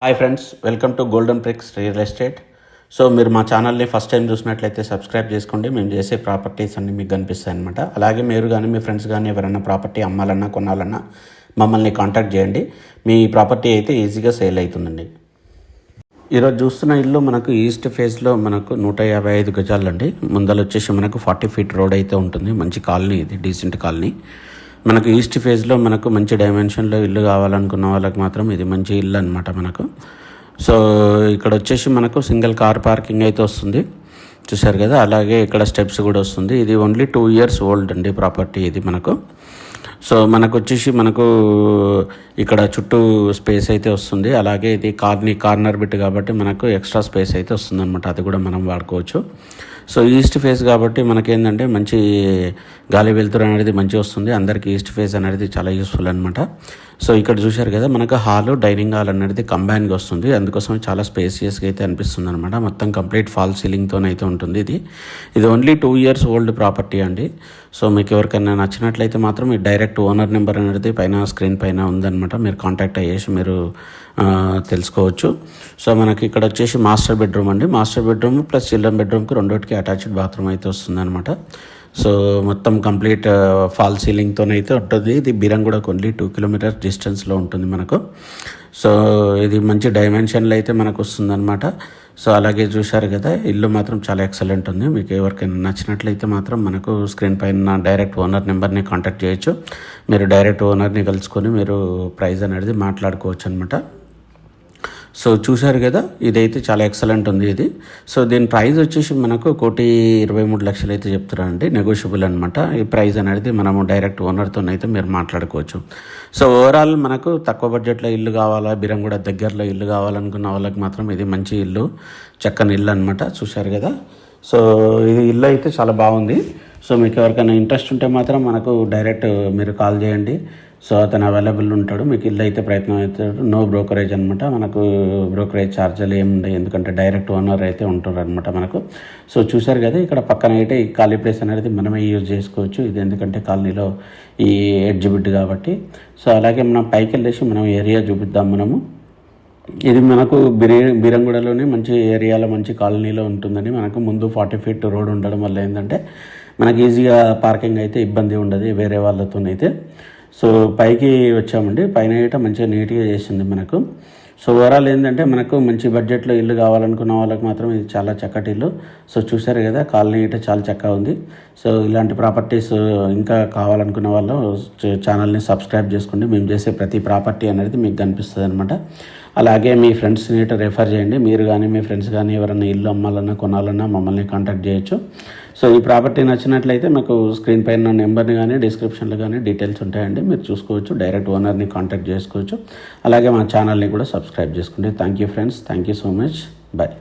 Hi friends, welcome to Golden Bricks real estate. So మీరు మా ఛానల్ని ఫస్ట్ టైం చూసినట్లయితే సబ్స్క్రైబ్ చేసుకోండి. మేము చేసే ప్రాపర్టీస్ అన్నీ మీకు కనిపిస్తాయి అనమాట. అలాగే మీరు కానీ మీ ఫ్రెండ్స్ కానీ ఎవరైనా ప్రాపర్టీ అమ్మాలన్నా కొనాలన్నా మమ్మల్ని కాంటాక్ట్ చేయండి. మీ ప్రాపర్టీ అయితే ఈజీగా సేల్ అవుతుందండి. ఈరోజు చూస్తున్న ఇల్లు మనకు ఈస్ట్ ఫేస్లో మనకు 155 గజాలు అండి. ముందర వచ్చేసి మనకు 40 ఫీట్ రోడ్ అయితే ఉంటుంది. మంచి కాలనీ, ఇది డీసెంట్ కాలనీ. మనకు ఈస్ట్ ఫేజ్లో మనకు మంచి డైమెన్షన్లో ఇల్లు కావాలనుకున్న వాళ్ళకి మాత్రం ఇది మంచి ఇల్లు అనమాట మనకు. సో ఇక్కడ వచ్చేసి మనకు సింగిల్ కార్ పార్కింగ్ అయితే వస్తుంది, చూసారు కదా. అలాగే ఇక్కడ స్టెప్స్ కూడా వస్తుంది. ఇది ఓన్లీ 2 years ఓల్డ్ అండి ప్రాపర్టీ ఇది మనకు. సో మనకు వచ్చేసి మనకు ఇక్కడ చుట్టూ స్పేస్ అయితే వస్తుంది. అలాగే ఇది కార్నర్ బిట్ కాబట్టి మనకు ఎక్స్ట్రా స్పేస్ అయితే వస్తుంది అనమాట. అది కూడా మనం వాడుకోవచ్చు. సో ఈస్ట్ ఫేస్ కాబట్టి మనకేంటంటే మంచి గాలి వెలుతురు అనేది మంచిగా వస్తుంది. అందరికీ ఈస్ట్ ఫేస్ అనేది చాలా యూస్ఫుల్ అనమాట. సో ఇక్కడ చూశారు కదా, మనకు హాలు, డైనింగ్ హాల్ అనేది కంబైన్గా వస్తుంది. అందుకోసం చాలా స్పేసియస్గా అయితే అనిపిస్తుంది అనమాట. మొత్తం కంప్లీట్ ఫాల్ సీలింగ్తో అయితే ఉంటుంది. ఇది ఓన్లీ 2 years ఓల్డ్ ప్రాపర్టీ అండి. సో మీకు ఎవరికైనా నచ్చినట్లయితే మాత్రం మీ డైరెక్ట్ ఓనర్ నెంబర్ అనేది స్క్రీన్ పైన ఉందన్నమాట. మీరు కాంటాక్ట్ అయ్యేసి మీరు తెలుసుకోవచ్చు. సో మనకి ఇక్కడ వచ్చేసి మాస్టర్ బెడ్రూమ్ అండి. మాస్టర్ బెడ్రూమ్ ప్లస్ చిల్డ్రన్ బెడ్రూమ్కి రెండోటికి అటాచ్డ్ బాత్రూమ్ అయితే వస్తుంది అనమాట. సో మొత్తం కంప్లీట్ ఫాల్ సీలింగ్తో అయితే ఉంటుంది. ఇది బీరంగూడకు ఓన్లీ 2 kilometers డిస్టెన్స్లో ఉంటుంది మనకు. సో ఇది మంచి డైమెన్షన్లో అయితే మనకు వస్తుంది అనమాట. సో అలాగే చూశారు కదా, ఇల్లు మాత్రం చాలా ఎక్సలెంట్ ఉంది. మీకు ఎవరికైనా నచ్చినట్లయితే మాత్రం మనకు స్క్రీన్ పైన డైరెక్ట్ ఓనర్ నెంబర్ని కాంటాక్ట్ చేయొచ్చు. మీరు డైరెక్ట్ ఓనర్ని కలుసుకొని మీరు ప్రైస్ అనేది మాట్లాడుకోవచ్చు అనమాట. సో చూశారు కదా, ఇదైతే చాలా ఎక్సలెంట్ ఉంది ఇది. సో దీని ప్రైస్ వచ్చేసి మనకు 1,23,00,000 అయితే చెప్తున్నారండి. నెగోషియబుల్ అనమాట. ఈ ప్రైస్ అనేది మనము డైరెక్ట్ ఓనర్తో అయితే మీరు మాట్లాడుకోవచ్చు. సో ఓవరాల్ మనకు తక్కువ బడ్జెట్లో ఇల్లు కావాలా, బీరంగూడ దగ్గరలో ఇల్లు కావాలనుకున్న వాళ్ళకి మాత్రం ఇది మంచి ఇల్లు, చక్కని ఇల్లు అనమాట. చూశారు కదా. సో ఇది ఇల్లు అయితే చాలా బాగుంది. సో మీకు ఎవరికైనా ఇంట్రెస్ట్ ఉంటే మాత్రం మనకు డైరెక్ట్ మీరు కాల్ చేయండి. సో అతను అవైలబుల్ ఉంటాడు. మీకు ఇల్లు అయితే ప్రయత్నం అవుతాడు. నో బ్రోకరేజ్ అనమాట. మనకు బ్రోకరేజ్ ఛార్జీలు ఏమి ఉండవు, ఎందుకంటే డైరెక్ట్ ఓనర్ అయితే ఉంటారు అనమాట మనకు. సో చూసారు కదా, ఇక్కడ పక్కన అయితే ఈ ఖాళీ ప్లేస్ అనేది మనమే యూజ్ చేసుకోవచ్చు. ఇది ఎందుకంటే కాలనీలో ఈ ఎడ్జ్ బిడ్ కాబట్టి. సో అలాగే మనం పైకి వెళ్ళేసి మనం ఏరియా చూపిద్దాం మనము. ఇది మనకు బీరంగూడలోనే మంచి ఏరియాలో మంచి కాలనీలో ఉంటుందని మనకు ముందు 40 feet రోడ్ ఉండడం వల్ల ఏంటంటే మనకి ఈజీగా పార్కింగ్ అయితే ఇబ్బంది ఉండదు వేరే వాళ్ళతోనైతే. సో పైకి వచ్చామండి. పైన అయితే మంచిగా నీట్గా చేసింది మనకు. సో ఓవరాల్ ఏంటంటే మనకు మంచి బడ్జెట్లో ఇల్లు కావాలనుకున్న వాళ్ళకి మాత్రం ఇది చాలా చక్కటి ఇల్లు. సో చూసారు కదా, కాలనీ అయితే చాలా చక్కగా ఉంది. సో ఇలాంటి ప్రాపర్టీస్ ఇంకా కావాలనుకున్న వాళ్ళు ఛానల్ని సబ్స్క్రైబ్ చేసుకోండి. మేము చేసే ప్రతి ప్రాపర్టీ అనేది మీకు కనిపిస్తుంది అనమాట. అలాగే మీ ఫ్రెండ్స్ని రెఫర్ చేయండి. మీరు కానీ మీ ఫ్రెండ్స్ కానీ ఎవరైనా ఇల్లు అమ్మాలన్నా కొనాలన్నా మమ్మల్ని కాంటాక్ట్ చేయొచ్చు. సో ఈ ప్రాపర్టీ నచ్చినట్లయితే మీకు స్క్రీన్ పైన నెంబర్ని కానీ డిస్క్రిప్షన్లో కానీ డీటెయిల్స్ ఉంటాయండి, మీరు చూసుకోవచ్చు. డైరెక్ట్ ఓనర్ని కాంటాక్ట్ చేసుకోవచ్చు. అలాగే మా ఛానల్ని కూడా సబ్స్క్రైబ్ చేసుకోండి. Thank you friends, thank you so much, bye.